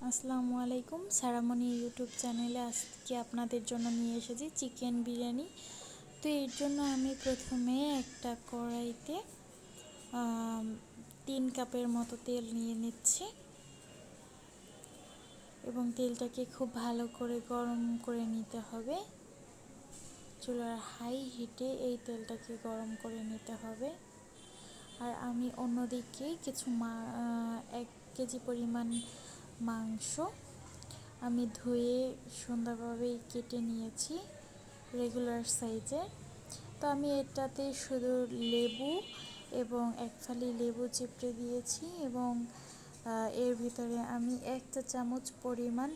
আসসালামু আলাইকুম। সারামণি ইউটিউব চ্যানেলে আজকে আপনাদের জন্য নিয়ে এসেছি চিকেন বিরিয়ানি। তো এর জন্য আমি প্রথমে একটা কড়াইতে 3 কাপের মতো তেল নিয়ে নিচ্ছি এবং তেলটাকে খুব ভালো করে গরম করে নিতে হবে। চুলার হাই হিটে এই তেলটাকে গরম করে নিতে হবে। আর আমি অন্যদিকে কিছু 1 কেজি পরিমাণ মাংস আমি ধুয়ে সুন্দরভাবে কেটে নিয়েছি রেগুলার সাইজে। তো আমি এটাতে শুধু লেবু এবং 1 ফালি লেবু চিপড়ে দিয়েছি এবং এর ভিতরে আমি 1 চা চামচ পরিমাণ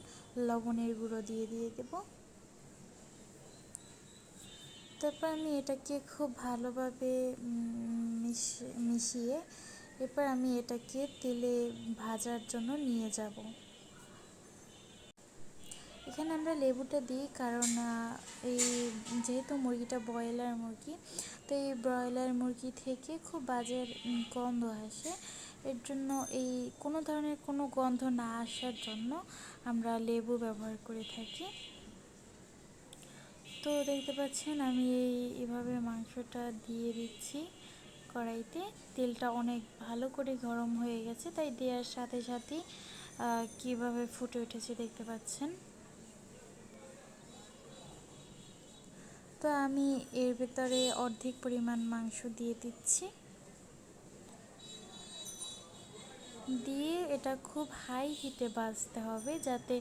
লবণের গুঁড়ো দিয়ে দেব। তারপর আমি এটাকে খুব ভালোভাবে মিশিয়ে এরপর আমি এটাকে তেলে ভাজার জন্য নিয়ে যাব। এখানে আমরা লেবুটা দিই কারণ এই যেহেতু মুরগিটা ব্রয়লার মুরগি, তো এই ব্রয়লার মুরগি থেকে খুব বাজে গন্ধ আসে। এর জন্য এই কোনো ধরনের কোনো গন্ধ না আসার জন্য আমরা লেবু ব্যবহার করে থাকি। তো দেখতে পাচ্ছেন আমি এইভাবে মাংসটা দিয়ে দিচ্ছি কড়াইতে। তেলটা অনেক ভালো করে গরম হয়ে গেছে, তাই দেওয়ার সাথে সাথেই কীভাবে ফুটে উঠেছে দেখতে পাচ্ছেন। তো আমি এর ভেতরে অর্ধেক পরিমাণ মাংস দিয়ে দিচ্ছি, দিয়ে এটা খুব হাই হিটে ভাজতে হবে, যাতে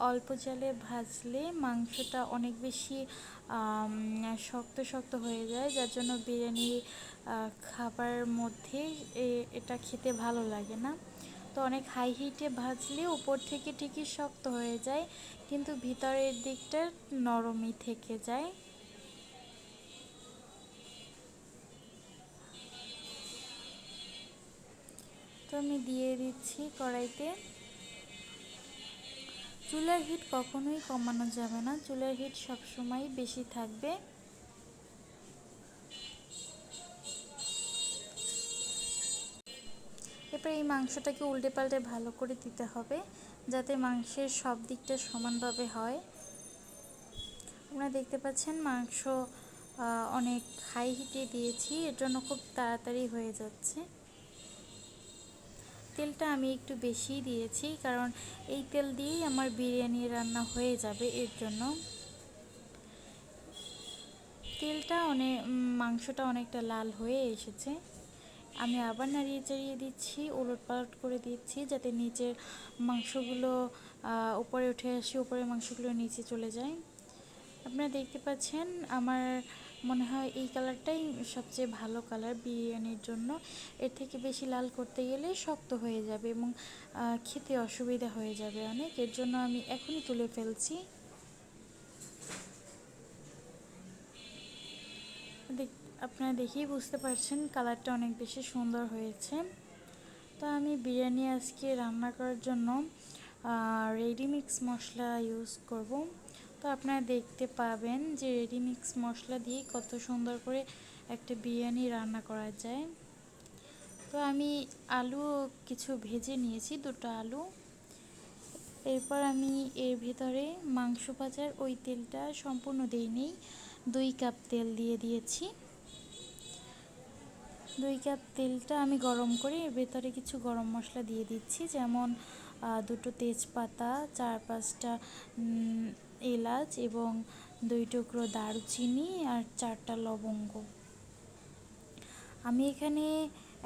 অল্প জালে ভাজলে মাংসটা অনেক বেশি শক্ত শক্ত হয়ে যায়, যার জন্য বিরিয়ানি খাবারের মধ্যে এটা খেতে ভালো লাগে না। তো অনেক হাই হিটে ভাজলে উপর থেকে ঠিকই শক্ত হয়ে যায়, কিন্তু ভিতরের দিকটা নরমই থেকে যায়। তো আমি দিয়ে দিচ্ছি কড়াইতে। চুলার হিট কখনোই কমানো যাবে না, চুলার হিট সবসময় বেশি থাকবে। এরপর এই মাংসটাকে উল্টে পাল্টে ভালো করে দিতে হবে, যাতে মাংসের সব দিকটা সমানভাবে হয়। আপনারা দেখতে পাচ্ছেন মাংস অনেক হাই হিটে দিয়েছি, এর জন্য খুব তাড়াতাড়ি হয়ে যাচ্ছে। তেলটা আমি একটু বেশিই দিয়েছি, কারণ এই তেল দিয়েই আমার বিরিয়ানি রান্না হয়ে যাবে। এর জন্য মাংসটা অনেকটা লাল হয়ে এসেছে। আমি আবার নাড়িয়ে চাড়িয়ে দিচ্ছি, ওলট পালট করে দিচ্ছি, যাতে নিচের মাংসগুলো উপরে উঠে আসে, উপরের মাংসগুলো নিচে চলে যায়। আপনারা দেখতে পাচ্ছেন আমার মনে হয় এই কালারটাই সবচেয়ে ভালো কালার বিরিয়ানির জন্য। এর থেকে বেশি লাল করতে গেলে শক্ত হয়ে যাবে এবং খেতে অসুবিধা হয়ে যাবে অনেক। এর জন্য আমি এখনই তুলে ফেলছি। আপনারা দেখেই বুঝতে পারছেন কালারটা অনেক বেশি সুন্দর হয়েছে। তো আমি বিরিয়ানি আজকে রান্না করার জন্য রেডিমিক্স মশলা ইউজ করব। তো আপনারা দেখতে পাবেন যে রেডিমিক্স মশলা দিয়ে কত সুন্দর করে একটা বিরিয়ানি রান্না করা যায়। তো আমি আলু কিছু ভেজে নিয়েছি, 2টো আলু। এরপর আমি এর ভিতরে মাংস ভাজার ওই তেলটা সম্পূর্ণ দিইনি, 2 কাপ তেল দিয়ে দিয়েছি। 2 কাপ তেলটা আমি গরম করে এর ভেতরে কিছু গরম মশলা দিয়ে দিচ্ছি, যেমন 2টো তেজপাতা, 4-5টা এলাচ এবং 2 টুকরো দারুচিনি আর 4টা লবঙ্গ। আমি এখানে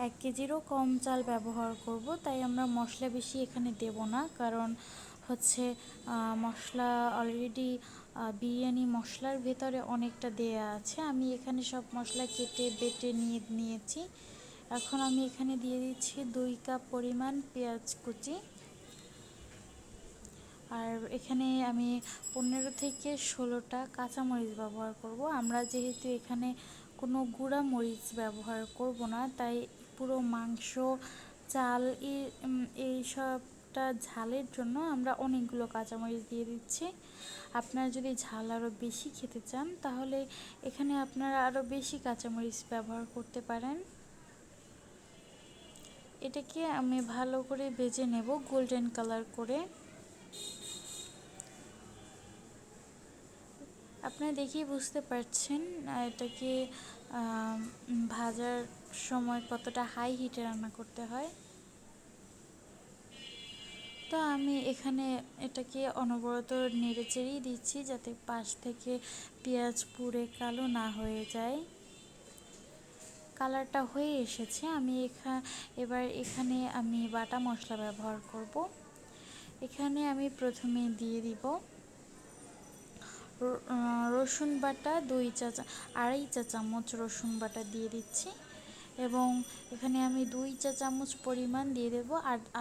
1 কেজিরও কম চাল ব্যবহার করব, তাই আমরা মশলা বেশি এখানে দেব না, কারণ হচ্ছে মশলা অলরেডি বিরিয়ানি মশলার ভেতরে অনেকটা দেয়া আছে। আমি এখানে সব মশলা কেটে বেটে নিয়েছি। এখন আমি এখানে দিয়ে দিচ্ছি 2 কাপ পরিমাণ পেঁয়াজ কুচি, আর এখানে আমি 15 থেকে 16টা কাঁচামরিচ ব্যবহার করব। আমরা যেহেতু এখানে কোনো গুঁড়া মরিচ ব্যবহার করব না, তাই পুরো মাংস, চাল এই সবটা ঝালের জন্য আমরা অনেকগুলো কাঁচামরিচ দিয়ে দিচ্ছি। আপনারা যদি ঝাল আরও বেশি খেতে চান, তাহলে এখানে আপনারা আরও বেশি কাঁচামরিচ ব্যবহার করতে পারেন। এটাকে আমি ভালো করে ভেজে নেব গোল্ডেন কালার করে। আপনারা দেখেই বুঝতে পারছেন এটাকে ভাজার সময় কতটা হাই হিটে রান্না করতে হয়। তো আমি এখানে এটাকে অনবরত নেড়েচেড়েই দিচ্ছি যাতে পাশ থেকে পেঁয়াজ পুড়ে কালো না হয়ে যায়। কালারটা হয়ে এসেছে। এবার এখানে আমি বাটা মশলা ব্যবহার করব। এখানে আমি প্রথমে দিয়ে দিব রসুন বাটা 2.5 চা চামচ রসুন বাটা দিয়ে দিচ্ছি, এবং এখানে আমি 2 চা চামচ পরিমাণ দিয়ে দেব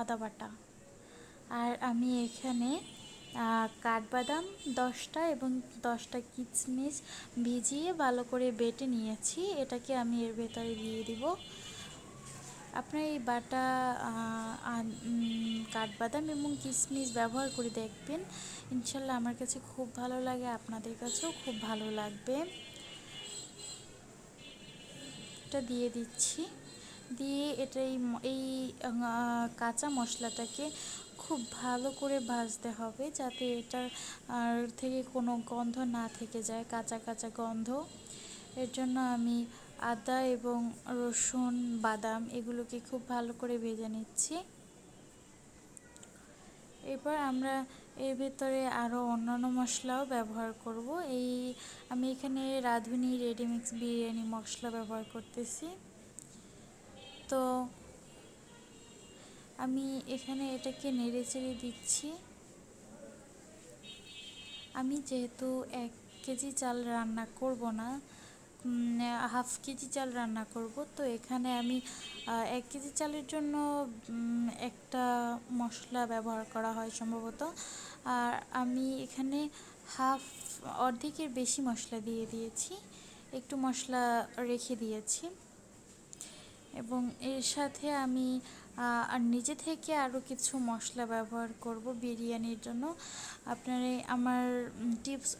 আদা বাটা। আর আমি এখানে কাঠবাদাম 10টা এবং 10টা কিশমিশ ভিজিয়ে ভালো করে বেটে নিয়েছি, এটাকে আমি এর ভেতরে দিয়ে দিব। আপনার এই বাটা কাঠবাদাম এবং কিশমিশ ব্যবহার করে দেখবেন, ইনশাল্লাহ আমার কাছে খুব ভালো লাগে, আপনাদের কাছেও খুব ভালো লাগবে। এটা দিয়ে দিচ্ছি, দিয়ে এই কাঁচা মশলাটাকে খুব ভালো করে ভাজতে হবে যাতে এটার থেকে কোনো গন্ধ না থেকে যায়, কাঁচা কাঁচা গন্ধ। এর জন্য আমি আদা এবং রসুন বাদাম এগুলোকে খুব ভালো করে ভেজে নিচ্ছি। এরপর আমরা এর ভেতরে আরও অন্যান্য মশলাও ব্যবহার করব। আমি এখানে রাঁধুনি রেডিমিক্স বিরিয়ানি মশলা ব্যবহার করতেছি। তো আমি এখানে এটাকে নেড়েচেড়ে দিচ্ছি। আমি যেহেতু 1 কেজি চাল রান্না করব না, হাফ কেজি চাল রান্না করব, তো এখানে আমি 1 কেজি চালের জন্য একটা মশলা ব্যবহার করা হয় সম্ভবত। আর আমি এখানে অর্ধেকের বেশি মশলা দিয়ে দিয়েছি, একটু মশলা রেখে দিয়েছি। এবং এর সাথে আমি আর নিজে থেকে আরও কিছু মশলা ব্যবহার করব বিরিয়ানির জন্য। আপনারা আমার টিপস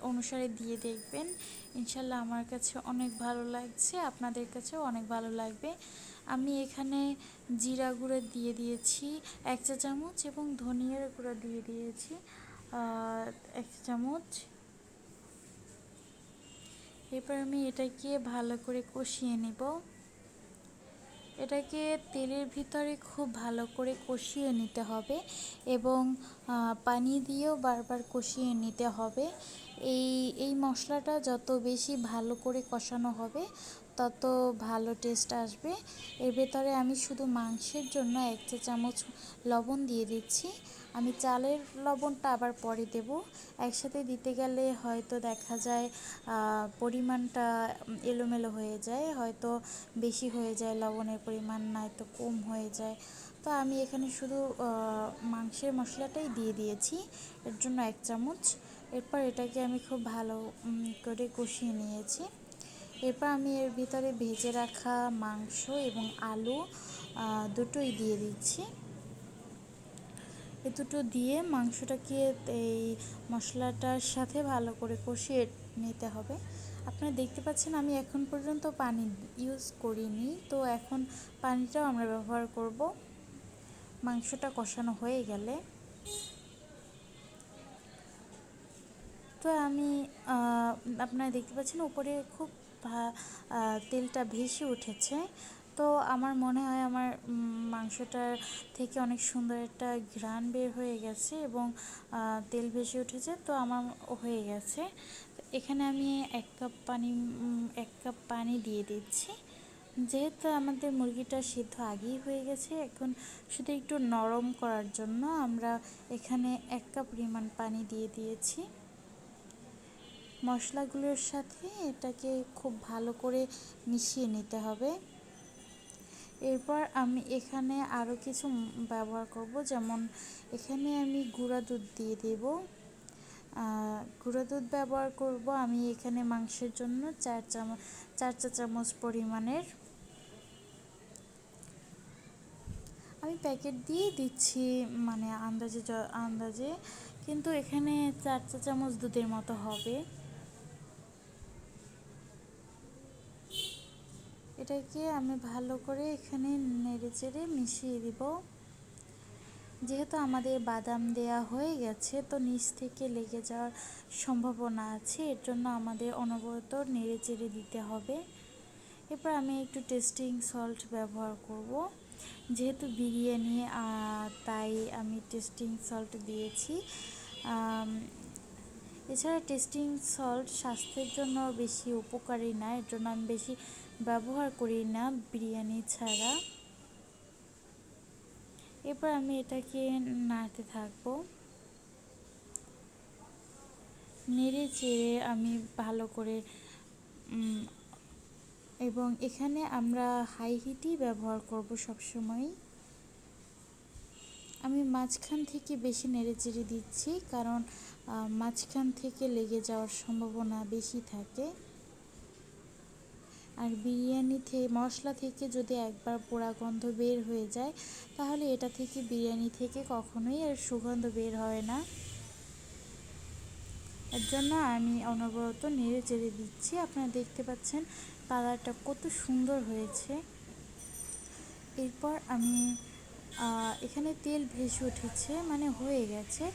অনুসারে দিয়ে দেখবেন, ইনশাল্লাহ আমার কাছে অনেক ভালো লাগছে, আপনাদের কাছেও অনেক ভালো লাগবে। আমি এখানে জিরা গুঁড়ো দিয়ে দিয়েছি 1 চা চামচ এবং ধনিয়ার গুঁড়ো দিয়ে দিয়েছি 1 চা চামচ। এরপর আমি এটাকে ভালো করে কষিয়ে নেব। এটাকে তেলের ভিতরে খুব ভালো করে কষিয়ে নিতে হবে এবং পানি দিয়েও বারবার কষিয়ে নিতে হবে। এই মশলাটা যত বেশি ভালো করে কষানো হবে তত ভালো টেস্ট আসবে। এর ভেতরে আমি শুধু মাংসের জন্য 1 চা চামচ লবণ দিয়ে দিচ্ছি। আমি চালের লবণটা আবার পরে দেব, একসাথে দিতে গেলে হয়তো দেখা যায় পরিমাণটা এলোমেলো হয়ে যায়, হয়তো বেশি হয়ে যায় লবণের পরিমাণ, নয়তো কম হয়ে যায়। তো আমি এখানে শুধু মাংসের মশলাটাই দিয়ে দিয়েছি, এর জন্য 1 চামচ। এরপর এটাকে আমি খুব ভালো করে কষিয়ে নিয়েছি। এরপর আমি এর ভিতরে ভেজে রাখা মাংস এবং আলু দুটোই দিয়ে দিচ্ছি। এ দুটো দিয়ে মাংসটাকে এই মশলাটার সাথে ভালো করে কষিয়ে নিতে হবে। আপনারা দেখতে পাচ্ছেন আমি এখন পর্যন্ত পানি ইউজ করিনি, তো এখন পানিটাও আমরা ব্যবহার করব মাংসটা কষানো হয়ে গেলে। তো আমি আপনারা দেখতে পাচ্ছেন উপরে খুব তেলটা ভেসে উঠেছে। তো আমার মনে হয় আমার মাংসটার থেকে অনেক সুন্দর একটা ঘ্রাণ বের হয়ে গেছে এবং তেল ভেসে উঠেছে, তো আমার হয়ে গেছে। এখানে আমি 1 কাপ পানি দিয়ে দিচ্ছি। যেহেতু আমাদের মুরগিটা সিদ্ধ আগেই হয়ে গেছে, এখন শুধু একটু নরম করার জন্য আমরা এখানে 1 কাপ পরিমাণ পানি দিয়ে দিয়েছি। মশলাগুলোর সাথে এটাকে খুব ভালো করে মিশিয়ে নিতে হবে। এরপর আমি এখানে আরও কিছু ব্যবহার করব, যেমন এখানে আমি গুঁড়া দুধ দিয়ে দেব। গুঁড়া দুধ ব্যবহার করব আমি এখানে মাংসের জন্য 4 চা চামচ পরিমাণের। আমি প্যাকেট দিয়ে দিচ্ছি, মানে আন্দাজে, কিন্তু এখানে 4 চা চামচ দুধের মতো হবে। এটাকে আমি ভালো করে এখানে নেড়েচেড়ে মিশিয়ে দিব। যেহেতু আমাদের বাদাম দেয়া হয়ে গেছে, তো নিচ থেকে লেগে যাওয়ার সম্ভাবনা আছে, এর জন্য আমাদের অনবরত নেড়েচেড়ে দিতে হবে। এরপর আমি একটু টেস্টিং সল্ট ব্যবহার করব, যেহেতু বিরিয়ানি তাই আমি টেস্টিং সল্ট দিয়েছি। এছাড়া টেস্টিং সল্ট স্বাস্থ্যের জন্য বেশি উপকারী না, এর জন্য আমি বেশি ব্যবহার করি না বিরিয়ানি ছাড়া। এরপর আমি এটাকে নাড়তে থাকবো, নেড়ে চেড়ে আমি ভালো করে এবং এখানে আমরা হাই হিটই ব্যবহার করব সবসময়। আমি মাঝখান থেকে বেশি নেড়ে চেড়ে দিচ্ছি, কারণ মাঝখান থেকে লেগে যাওয়ার সম্ভাবনা বেশি থাকে। আর বিরিয়ানি মশলা থেকে যদি একবার পোড়া গন্ধ বের হয়ে যায়, তাহলে এটা থেকে বিরিয়ানি থেকে কখনোই আর সুগন্ধ বের হয় না। এর জন্য আমি অনবরত নেড়ে চেড়ে দিচ্ছি। আপনারা দেখতে পাচ্ছেন কালারটা কত সুন্দর হয়েছে। এরপর আমি এখানে তেল ভেসে উঠেছে, মানে হয়ে গেছে।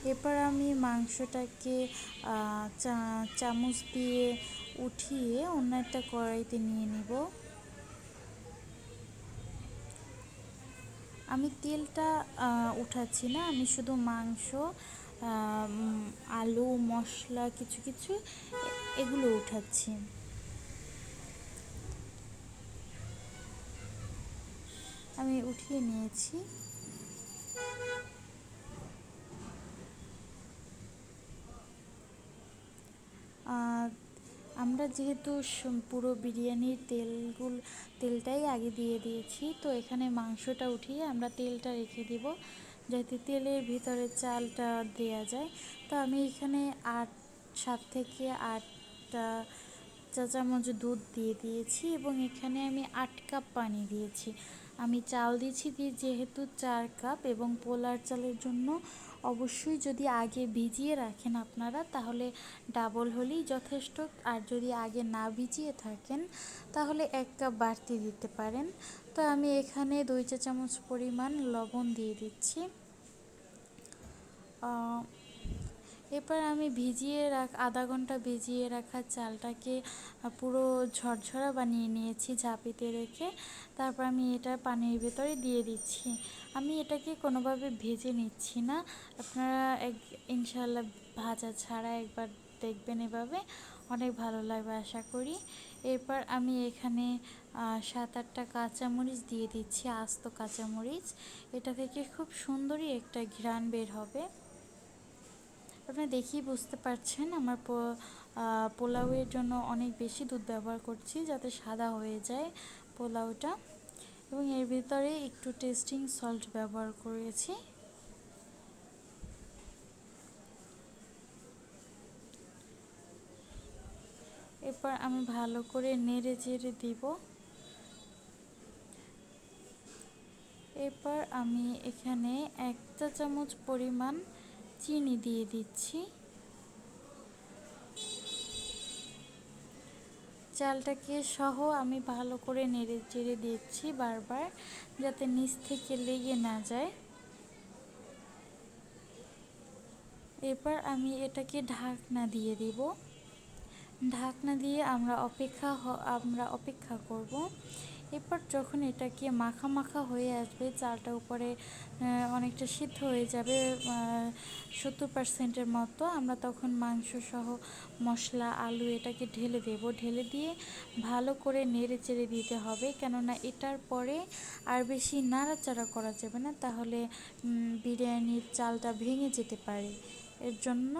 এরপর আমি মাংসটাকে চামচ দিয়ে উঠিয়ে অন্য একটা কড়াইতে নিয়ে নিব। আমি তেলটা উঠাচ্ছি না, আমি শুধু মাংস, আলু, মশলা কিছু কিছু এগুলো উঠাচ্ছি। আমি উঠিয়ে নিয়েছি। আমরা যেহেতু পুরো বিরিয়ানির তেলটাই আগে দিয়ে দিয়েছি, তো এখানে মাংসটা উঠিয়ে আমরা তেলটা রেখে দিব, যাতে তেলের ভিতরে চালটা দেয়া যায়। তো আমি এখানে 7 থেকে 8টা চা চামচ দুধ দিয়ে দিয়েছি এবং এখানে আমি 8 কাপ পানি দিয়েছি। আমি চাল দিয়েছি যেহেতু 4 কাপ, এবং পোলার চালের জন্য অবশ্যই যদি আগে ভিজিয়ে রাখেন আপনারা, তাহলে ডাবল হলেই যথেষ্ট। আর যদি আগে না ভিজিয়ে থাকেন, তাহলে 1 কাপ বাড়তি দিতে পারেন। তো আমি এখানে 2 চা চামচ পরিমাণ লবণ দিয়ে দিচ্ছি। এরপর আমি আধা ঘন্টা ভিজিয়ে রাখা চালটাকে পুরো ঝরঝরা বানিয়ে নিয়েছি ঝাঁপিতে রেখে। তারপর আমি এটা পানির ভেতরে দিয়ে দিচ্ছি। আমি এটাকে কোনোভাবে ভেজে নিচ্ছি না, আপনারা ইনশাআল্লাহ ভাজা ছাড়া একবার দেখবেন, এভাবে অনেক ভালো লাগবে আশা করি। এরপর আমি এখানে 7-8টা কাঁচামরিচ দিয়ে দিচ্ছি, আস্ত কাঁচামরিচ। এটা থেকে খুব সুন্দরই একটা ঘ্রাণ বের হবে। আপনারা দেখেই বুঝতে পারছেন আমার পোলাওয়ের জন্য অনেক বেশি দুধ ব্যবহার করছি, যাতে সাদা হয়ে যায় পোলাওটা। এবং এর ভিতরে একটু টেস্টিং সল্ট ব্যবহার করেছি। এরপর আমি ভালো করে নেড়ে চেড়ে দিব। এরপর আমি এখানে 1 চা চামচ পরিমাণ চিনি দিয়ে দিচ্ছি। চালটাকে সহ আমি ভালো করে নেড়ে চেড়ে দিচ্ছি বারবার, যাতে নিচ থেকে লেগে না যায়। এরপর আমি এটাকে ঢাকনা দিয়ে দিব। ঢাকনা দিয়ে আমরা অপেক্ষা করব। এরপর যখন এটাকে মাখা মাখা হয়ে আসবে, চালটা উপরে অনেকটা সিদ্ধ হয়ে যাবে 70%-এর মতো, আমরা তখন মাংস সহ মশলা, আলু এটাকে ঢেলে দেব। ঢেলে দিয়ে ভালো করে নেড়ে চেড়ে দিতে হবে, কেননা এটার পরে আর বেশি নাড়াচাড়া করা যাবে না, তাহলে বিরিয়ানির চালটা ভেঙে যেতে পারে। এর জন্য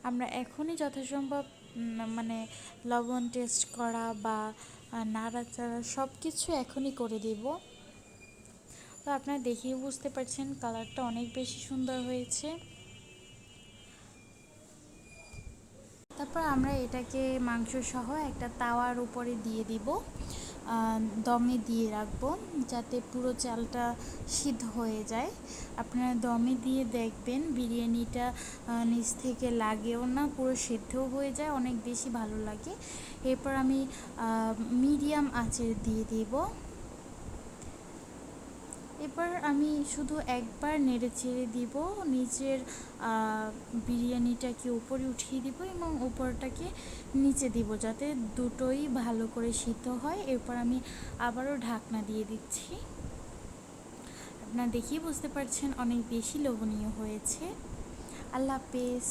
আমরা এখনই যথাসম্ভব মানে লবণ টেস্ট করা বা নাড়াচাড়া সব কিছু এখনই করে দেব। তো আপনারা দেখেই বুঝতে পারছেন কালারটা অনেক বেশি সুন্দর হয়েছে। তারপর আমরা এটাকে মাংস সহ একটা তাওয়ার উপরে দিয়ে দিব। দমে দিয়ে রাখবো যাতে পুরো চালটা সিদ্ধ হয়ে যায়। আপনারা দমে দিয়ে দেখবেন বিরিয়ানিটা নিচ থেকে লাগেও না, পুরো সিদ্ধও হয়ে যায়, অনেক বেশি ভালো লাগে। এরপর আমি মিডিয়াম আঁচে দিয়ে দিব। এবার আমি শুধু একবার নেড়ে চেড়ে দিব, নিচের বিরিয়ানিটাকে উপরে উঠিয়ে দিব এবং উপরটাকে নিচে দিব যাতে দুটোই ভালো করে সিদ্ধ হয়। এরপর আমি আবারও ঢাকনা দিয়ে দিচ্ছি। আপনারা দেখেই বুঝতে পারছেন অনেক বেশি লোভনীয় হয়েছে। আল্লাহ হাফেজ।